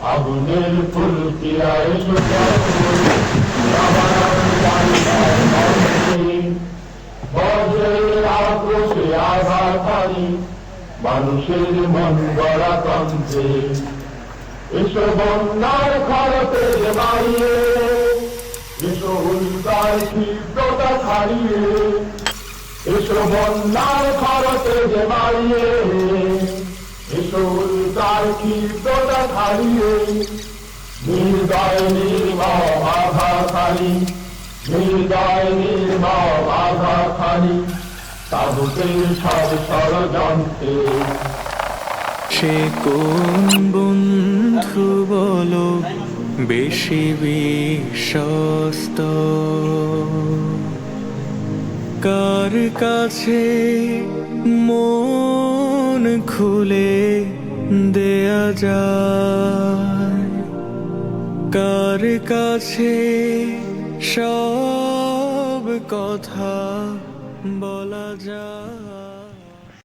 আগুনের ফুলকিয়ায় বজ্রের আক্রোশে আঘাতকারী মানুষের মন গড়া তন্ত্রে এসো বন্যার খরতে মারিয়ে, এসো উল্কার ক্ষিপ্রতা ছাড়িয়ে, এসো বন্যার খরতে মারিয়ে, এসো উল্কার ক্ষিপ্রতা ছাড়িয়ে, নির্দয় নির্মম আঘাতকারী, নির্দয় নির্মম আঘাতকারী তাগুতের সব ষড়যন্ত্রে। সে কোন বন্ধু বলো বেশি বিশ্বস্ত, কার কাছে মন খুলে দেয়া যায়, কার কাছে সব কথা বলা যায়।